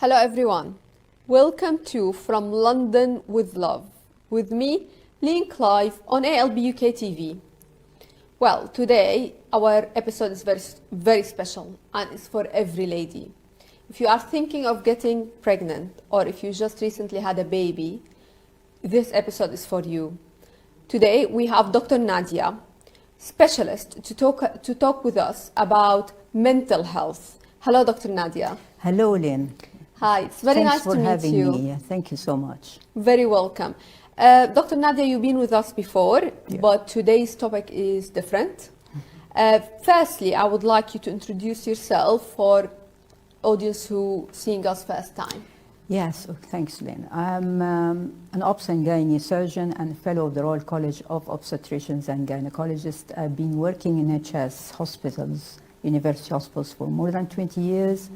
Hello everyone, welcome to From London with Love, with me, Leen Clive on ALB UK TV. Well, today our episode is very special and it's for every lady. If you are thinking of getting pregnant or if you just recently had a baby, this episode is for you. Today we have Dr. Nadia, specialist, to talk with us about mental health. Hello, Dr. Nadia. Hello, Leen. Hi, it's very nice to meet you. Thanks for having me. Thank you so much. Very welcome. Dr. Nadia, you've been with us before, but today's topic is different. Firstly, I would like you to introduce yourself for audience who seeing us first time. Yes, thanks, Leen. I'm an OB&GY surgeon and fellow of the Royal College of Obstetricians and Gynecologists. I've been working in NHS hospitals, university hospitals for more than 20 years.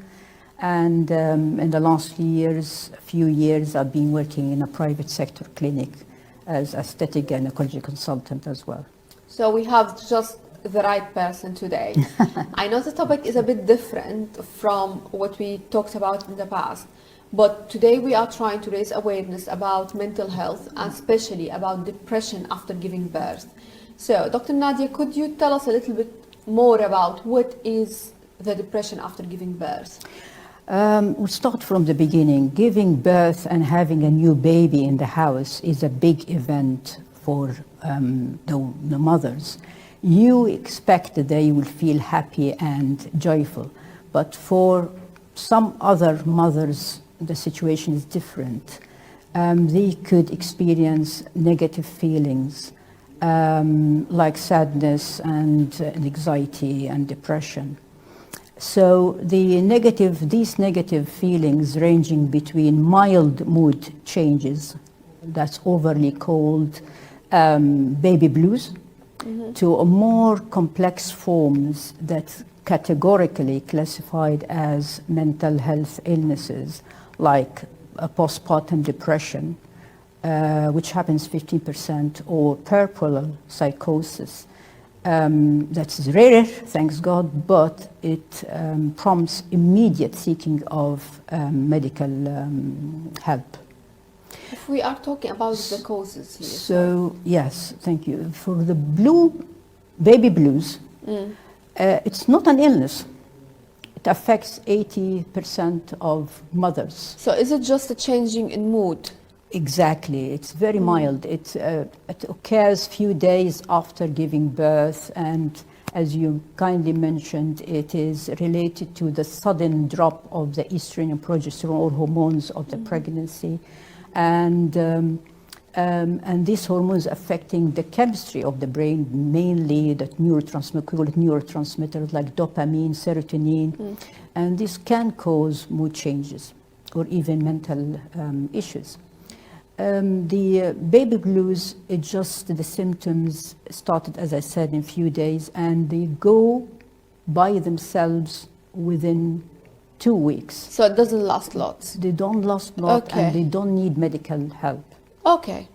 And in the last few years, I've been working in a private sector clinic as aesthetic gynecology consultant as well. So we have just the right person today. I know the topic is a bit different from what we talked about in the past, but today we are trying to raise awareness about mental health and especially about depression after giving birth. So, Dr. Nadia, could you tell us a little bit more about what is the depression after giving birth? We'll start from the beginning. Giving birth and having a new baby in the house is a big event for the mothers. You expect that they will feel happy and joyful, but for some other mothers, the situation is different. They could experience negative feelings like sadness and anxiety and depression. So these negative feelings ranging between mild mood changes, that's overly called baby blues, to a more complex forms that categorically classified as mental health illnesses, like a postpartum depression, which happens 15%, or puerperal psychosis. That's rare, thanks God, but it prompts immediate seeking of medical help. If we are talking about the causes here. So, yes, thank you. For the baby blues, it's not an illness. It affects 80% of mothers. So is it just a changing in mood? Exactly. It's very mild. It occurs few days after giving birth, and as you kindly mentioned, it is related to the sudden drop of the estrogen and progesterone or hormones of the pregnancy, and these hormones affecting the chemistry of the brain, mainly the neurotransmitters like dopamine, serotonin, and this can cause mood changes or even mental issues. The baby blues, it's just the symptoms started, as I said, in few days, and they go by themselves within 2 weeks. So it doesn't last lots? They don't last lot, and they don't need medical help. Okay.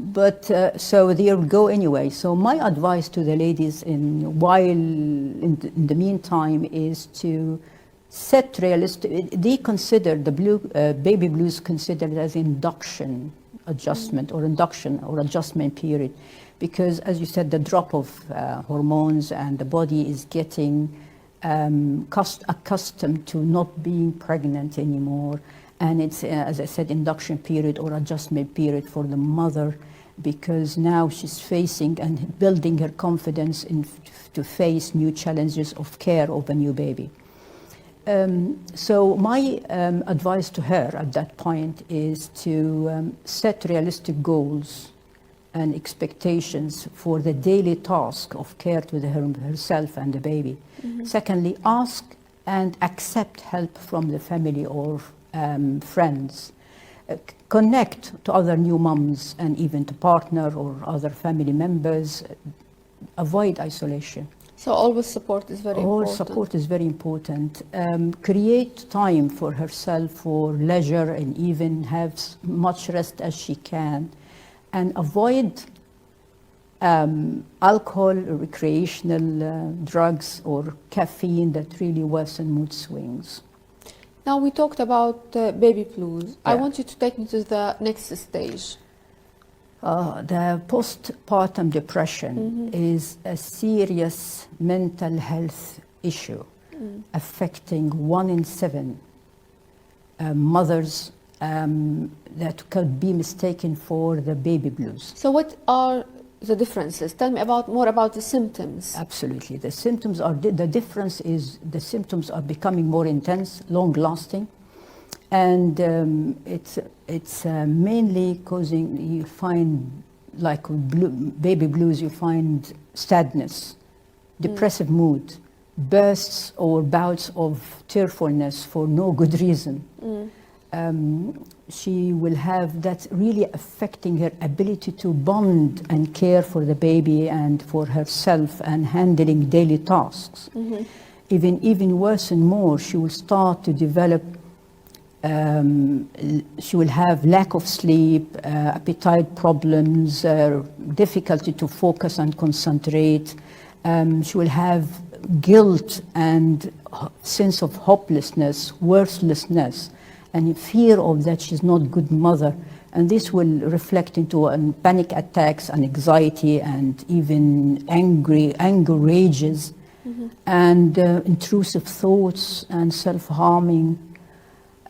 But so they'll go anyway. So my advice to the ladies in the meantime is to set realistic. They consider the baby blues considered as induction adjustment or adjustment period, because as you said, the drop of hormones and the body is getting accustomed to not being pregnant anymore, and it's as I said, induction period or adjustment period for the mother, because now she's facing and building her confidence to face new challenges of care of a new baby. So my advice to her at that point is to set realistic goals and expectations for the daily task of care to herself and the baby. Secondly, ask and accept help from the family or friends. Connect to other new moms and even to partner or other family members. Avoid isolation. So always support is very important. All support is very important. Create time for herself for leisure and even have much rest as she can. And avoid alcohol, recreational drugs or caffeine that really worsen mood swings. Now we talked about baby blues. I Yeah. want you to take me to the next stage. The postpartum depression is a serious mental health issue affecting 1 in 7 mothers that could be mistaken for the baby blues. So what are the differences? Tell me more about the symptoms. Absolutely. The symptoms are, the difference is the symptoms are becoming more intense, long-lasting, and it's mainly causing, you find, like baby blues, you find sadness, depressive mood, bursts or bouts of tearfulness for no good reason. She will have that really affecting her ability to bond and care for the baby and for herself and handling daily tasks. Even worse and more, she will start to develop, she will have lack of sleep, appetite problems, difficulty to focus and concentrate. She will have guilt and sense of hopelessness, worthlessness, and fear of that she's not a good mother. And this will reflect into panic attacks and anxiety and even anger rages, and intrusive thoughts and self-harming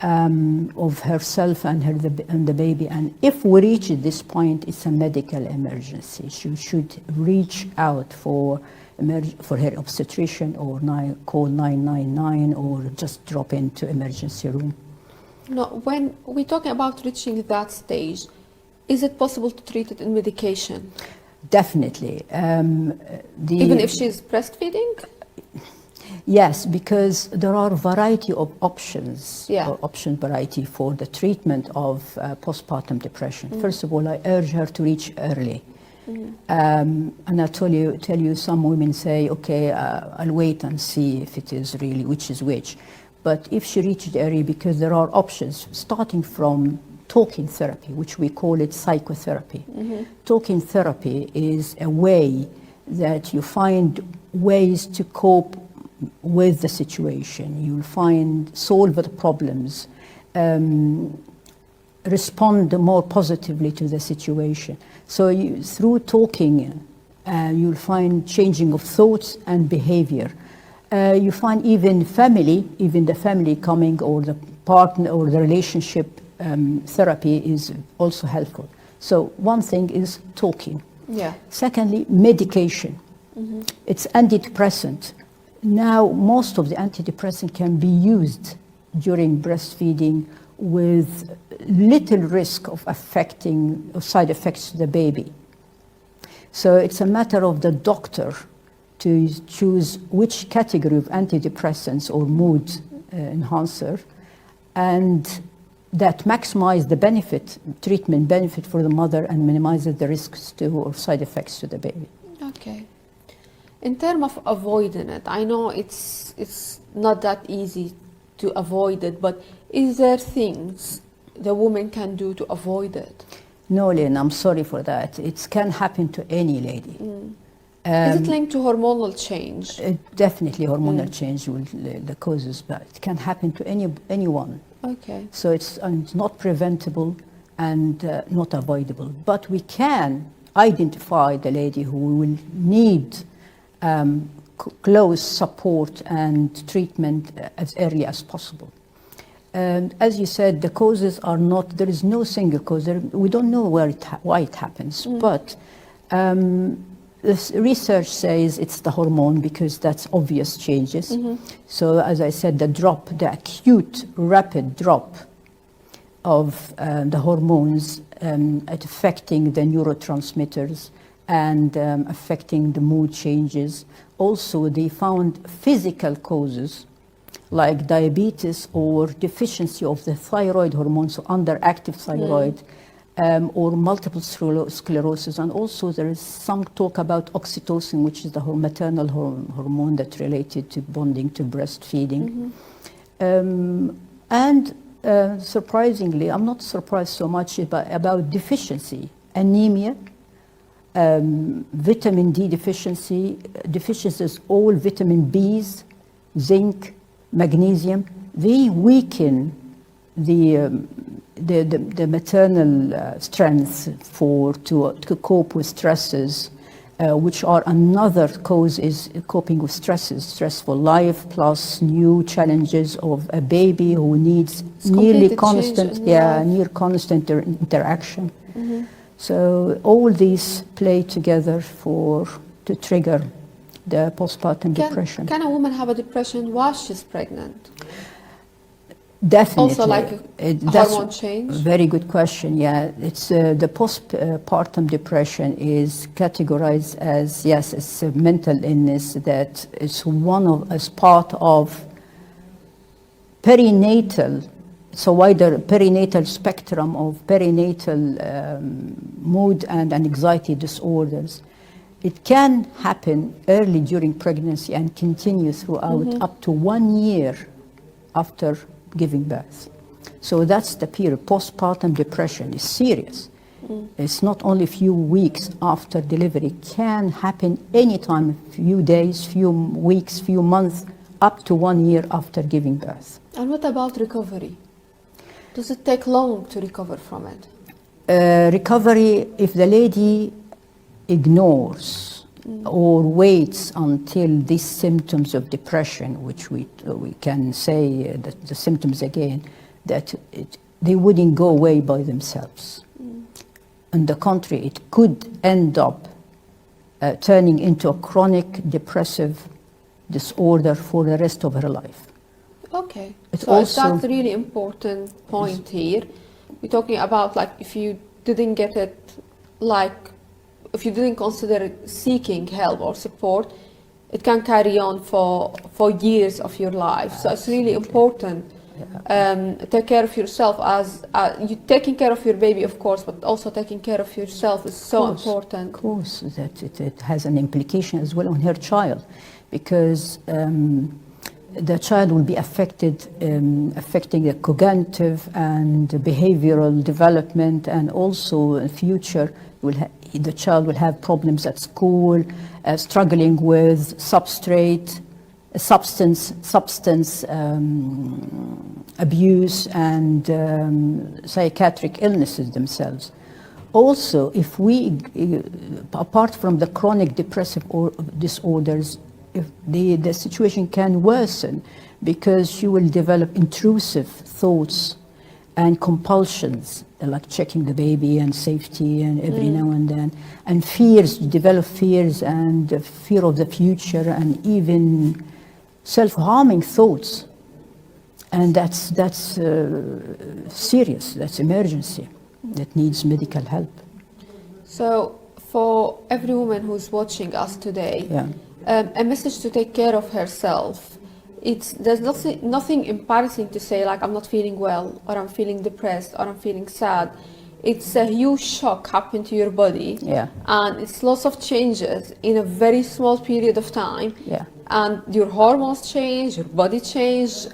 of herself and the baby. And if we reach at this point, it's a medical emergency. She should reach out for her obstetrician or call 999 or just drop into emergency room. No, when we're talking about reaching that stage, is it possible to treat it in medication? Definitely. Even if she's breastfeeding? Yes, because there are a variety of options, Yeah. or option variety for the treatment of postpartum depression. First of all, I urge her to reach early. And I'll tell you, some women say, okay, I'll wait and see if it is really, which is which. But if she reaches early, because there are options, starting from talking therapy, which we call it psychotherapy. Talking therapy is a way that you find ways to cope with the situation. You'll solve the problems, respond more positively to the situation. So through talking, you'll find changing of thoughts and behavior. You find even the family coming, or the partner or the relationship therapy is also helpful. So one thing is talking. Yeah. Secondly, medication. It's antidepressant. Now, most of the antidepressant can be used during breastfeeding with little risk of side effects to the baby. So it's a matter of the doctor to choose which category of antidepressants or mood enhancer, and that maximize the treatment benefit for the mother and minimizes the risks or side effects to the baby. Okay. In terms of avoiding it, I know it's not that easy to avoid it, but is there things the woman can do to avoid it? No, Leen, I'm sorry for that. It can happen to any lady. Is it linked to hormonal change? Definitely hormonal change will the causes, but it can happen to anyone. Okay. So it's not preventable and not avoidable. But we can identify the lady who will need close support and treatment as early as possible. And as you said, the causes are not, there is no single cause. We don't know why it happens, but this research says it's the hormone, because that's obvious changes. So as I said, the acute, rapid drop of the hormones affecting the neurotransmitters and affecting the mood changes. Also, they found physical causes like diabetes or deficiency of the thyroid hormone, so underactive thyroid, or multiple sclerosis. And also there is some talk about oxytocin, which is the maternal hormone that's related to bonding to breastfeeding. And surprisingly, I'm not surprised so much about deficiency, anemia, vitamin D deficiencies, all vitamin Bs, zinc, magnesium, they weaken the maternal strength to cope with stresses, which are another cause is coping with stresses, stressful life plus new challenges of a baby who needs near constant interaction. So all these play together to trigger the postpartum depression. Can a woman have a depression while she's pregnant? Definitely. Also like a hormone change? Very good question, yeah. It's the postpartum depression is categorized as, yes, it's a mental illness that is as part of perinatal, it's a wider perinatal spectrum of perinatal mood and anxiety disorders. It can happen early during pregnancy and continue throughout up to 1 year after giving birth. So that's the period. Postpartum depression is serious. It's not only a few weeks after delivery. It can happen anytime, a few days, few weeks, few months, up to 1 year after giving birth. And what about recovery? Does it take long to recover from it? Recovery, if the lady ignores or waits until these symptoms of depression, which we can say that the symptoms again, that they wouldn't go away by themselves. On the contrary, it could end up turning into a chronic depressive disorder for the rest of her life. Okay, so that's a really important point here. We're talking about like if you didn't get it, like if you didn't consider seeking help or support, it can carry on for years of your life. So it's really important. Take care of yourself as you taking care of your baby, of course, but also taking care of yourself is so important. Of course, that it has an implication as well on her child, because the child will be affected, affecting the cognitive and behavioral development, and also in future the child will have problems at school, struggling with substance abuse and psychiatric illnesses themselves. Also, if we, apart from the chronic depressive disorders, if the situation can worsen because she will develop intrusive thoughts and compulsions, like checking the baby and safety and every now and then, and fears, develop fears and fear of the future and even self-harming thoughts. And that's serious, that's emergency, that needs medical help. So for every woman who's watching us today, a message to take care of herself. There's nothing embarrassing to say like I'm not feeling well, or I'm feeling depressed, or I'm feeling sad. It's a huge shock happened to your body, and it's lots of changes in a very small period of time. And your hormones change, your body change,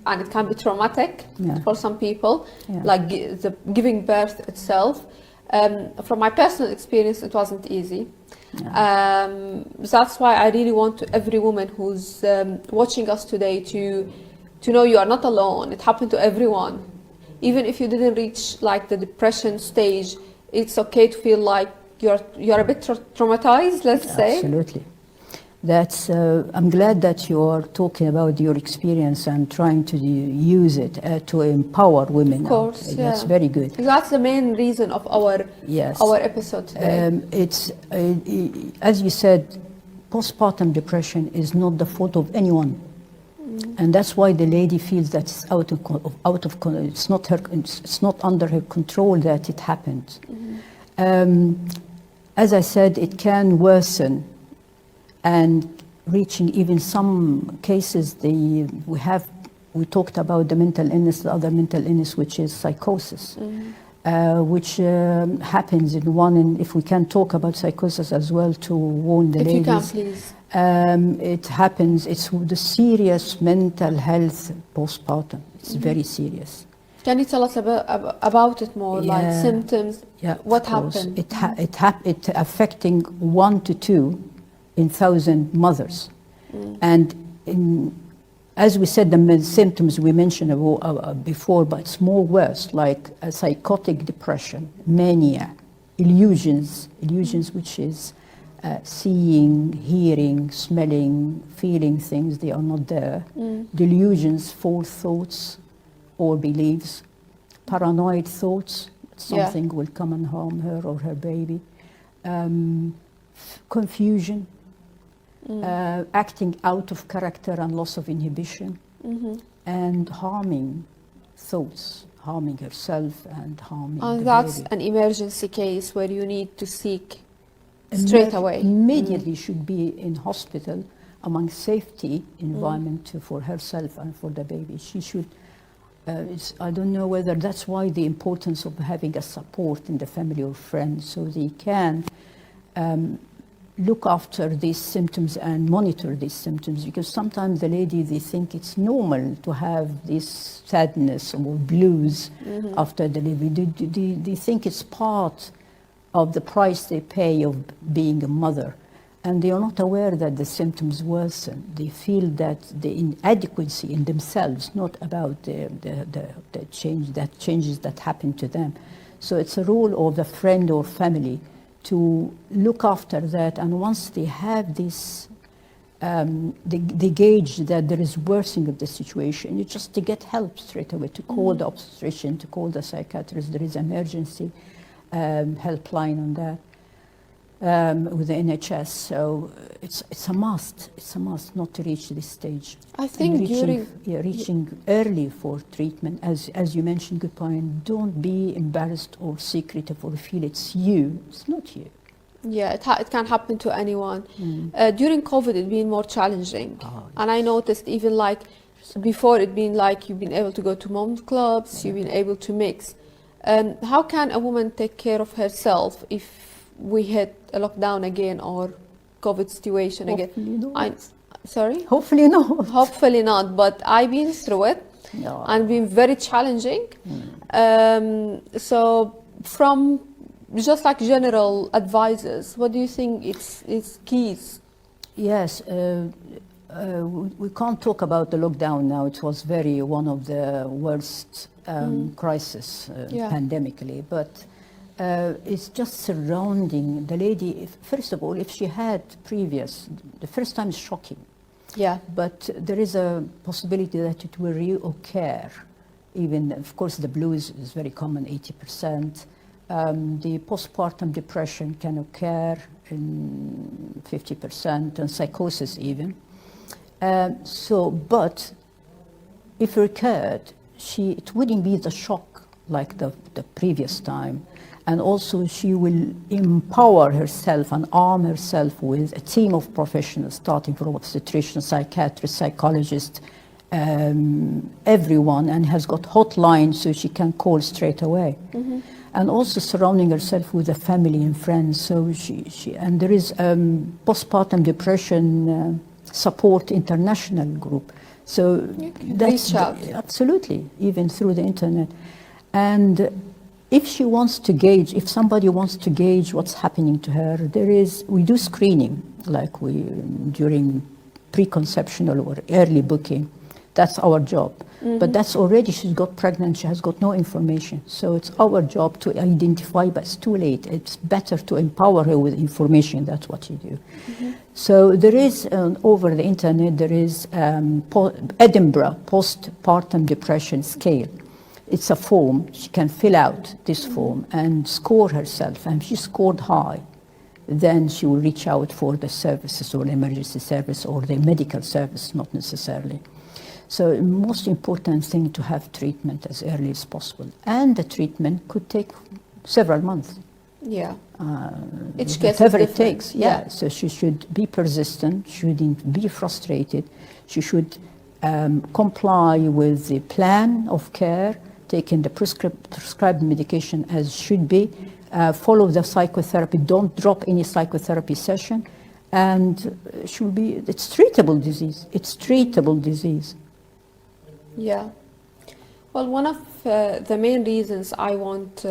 and it can be traumatic for some people, like the giving birth itself. From my personal experience, it wasn't easy. That's why I really want every woman who's watching us today to know you are not alone. It happened to everyone. Even if you didn't reach like the depression stage, it's okay to feel like you're a bit traumatized, let's say. Absolutely. That's I'm glad that you are talking about your experience and trying to use it to empower women. Of course, that's very good. That's the main reason of our episode today. It's as you said, postpartum depression is not the fault of anyone, and that's why the lady feels that it's it's not under her control that it happened. As I said, it can worsen. And reaching even some cases, we talked about the mental illness, the other mental illness, which is psychosis, which happens if we can talk about psychosis as well to warn the ladies. If you can, please. It happens, it's the serious mental health postpartum. It's very serious. Can you tell us about it more, like symptoms? What happened? It affecting 1 to 2 in 1,000 mothers, and as we said, the symptoms we mentioned before, but it's more worse, like a psychotic depression, mania, illusions, which is seeing, hearing, smelling, feeling things, they are not there. Delusions, false thoughts or beliefs, paranoid thoughts, something will come and harm her or her baby, confusion, acting out of character and loss of inhibition, and harming thoughts, harming herself and harming the that's baby. an emergency case where you need to seek straight away. Immediately should be in hospital among safety environment for herself and for the baby. She should, I don't know whether that's why the importance of having a support in the family or friends so they can look after these symptoms and monitor these symptoms, because sometimes the lady, they think it's normal to have this sadness or blues after delivery. They think it's part of the price they pay of being a mother, and they are not aware that the symptoms worsen. They feel that the inadequacy in themselves, not about the changes that happen to them. So it's a role of the friend or family to look after that, and once they have this, they gauge that there is worsening of the situation, you just to get help straight away, to call the obstetrician, to call the psychiatrist. There is emergency helpline on that with the NHS. So it's a must not to reach this stage. I think reaching early for treatment, as you mentioned, good point. Don't be embarrassed or secretive or feel it's you. It's not you. Yeah, it can happen to anyone. During COVID, it's been more challenging. And I noticed even like before, it been like you've been able to go to mom's clubs, you've been able to mix. How can a woman take care of herself if we hit a lockdown again or COVID situation again? Sorry? Hopefully not. Hopefully not, but I've been through it and been very challenging. So from just like general advices, what do you think it's keys? Yes, we can't talk about the lockdown now. It was one of the worst crisis pandemically, but it's just surrounding the lady. First of all, if she had the first time is shocking. Yeah. But there is a possibility that it will reoccur. Even, of course, the blues is very common, 80%. The postpartum depression can occur in 50%, and psychosis even. But if it occurred, it wouldn't be the shock like the previous time. And also she will empower herself and arm herself with a team of professionals, starting from obstetricians, psychiatrists, psychologists, everyone, and has got hotlines so she can call straight away. And also surrounding herself with a family and friends. So and there is postpartum depression support international group. So that's absolutely, even through the internet. And if somebody wants to gauge what's happening to her, we do screening, like during preconceptional or early booking. That's our job. But that's already, she's got pregnant, she has got no information. So it's our job to identify, but it's too late. It's better to empower her with information. That's what you do. So there is, over the internet, there is Edinburgh Postpartum Depression Scale. It's a form. She can fill out this form and score herself. And if she scored high, then she will reach out for the services or the emergency service or the medical service, not necessarily. So the most important thing to have treatment as early as possible. And the treatment could take several months. Yeah. Each case whatever is it takes. Yeah. So she should be persistent, shouldn't be frustrated. She should comply with the plan of care, taking the prescribed medication as should be, follow the psychotherapy, don't drop any psychotherapy session, and it's treatable disease. It's treatable disease. Yeah. Well, one of the main reasons I want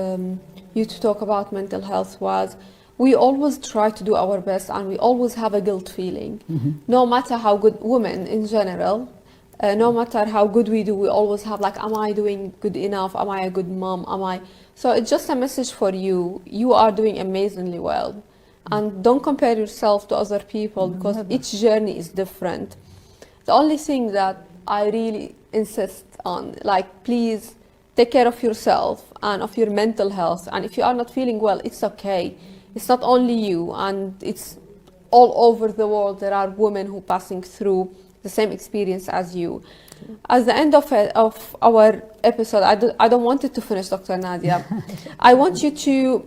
you to talk about mental health was we always try to do our best and we always have a guilt feeling. No matter how good women in general, no matter how good we do, we always have like, am I doing good enough? Am I a good mom? So it's just a message for you. You are doing amazingly well. And don't compare yourself to other people, because each journey is different. The only thing that I really insist on, like, please take care of yourself and of your mental health. And if you are not feeling well, it's okay. It's not only you, and it's all over the world. There are women who are passing through the same experience as you. At the end of our episode, I don't want it to finish, Dr. Nadia. I want you to,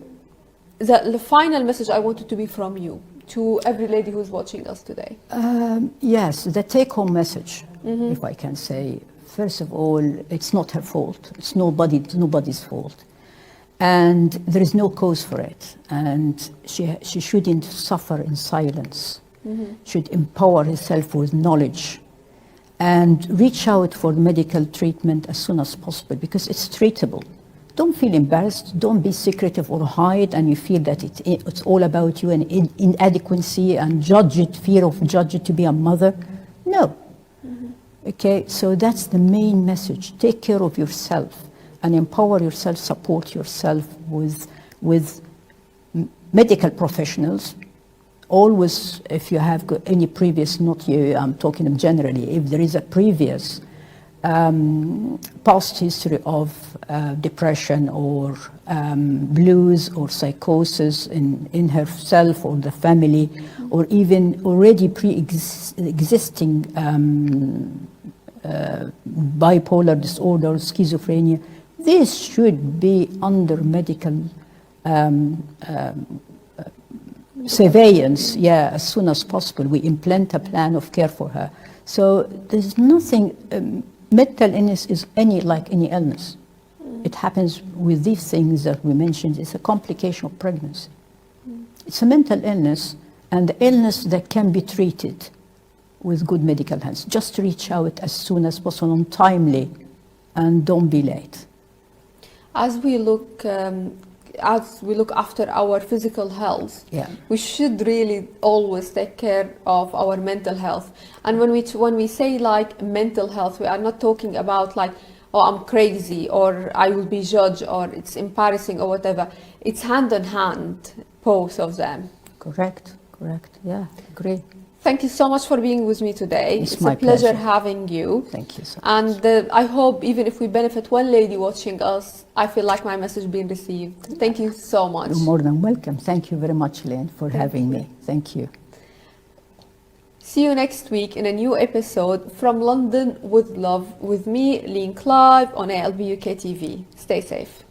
the final message I want it to be from you to every lady who's watching us today. Yes, the take-home message, if I can say. First of all, it's not her fault. It's nobody's fault. And there is no cause for it. And she shouldn't suffer in silence. Should empower herself with knowledge and reach out for medical treatment as soon as possible, because it's treatable. Don't feel embarrassed. Don't be secretive or hide, and you feel that it's all about you and inadequacy and fear of judging to be a mother. No. Okay, so that's the main message. Take care of yourself and empower yourself, support yourself with medical professionals. Always, if you have got any previous, not you, I'm talking generally, if there is a previous past history of depression or blues or psychosis in herself or the family, or even already pre-existing bipolar disorder, schizophrenia, this should be under medical surveillance, as soon as possible. We implement a plan of care for her. So there's nothing, mental illness is like any illness. It happens with these things that we mentioned. It's a complication of pregnancy. It's a mental illness, and the illness that can be treated with good medical hands. Just reach out as soon as possible and timely, and don't be late. As we look after our physical health, we should really always take care of our mental health. And when we say like mental health, we are not talking about like, oh, I'm crazy, or I will be judged, or it's embarrassing, or whatever. It's hand in hand, both of them. Correct. Yeah, agree. Thank you so much for being with me today. It's a my pleasure pleasure having you. Thank you so much. And I hope even if we benefit one lady watching us, I feel like my message being received. Thank you so much. You're more than welcome. Thank you very much, Leen, for having me. Thank you. See you next week in a new episode from London with Love with me, Leen, Clive on ALB UK TV. Stay safe.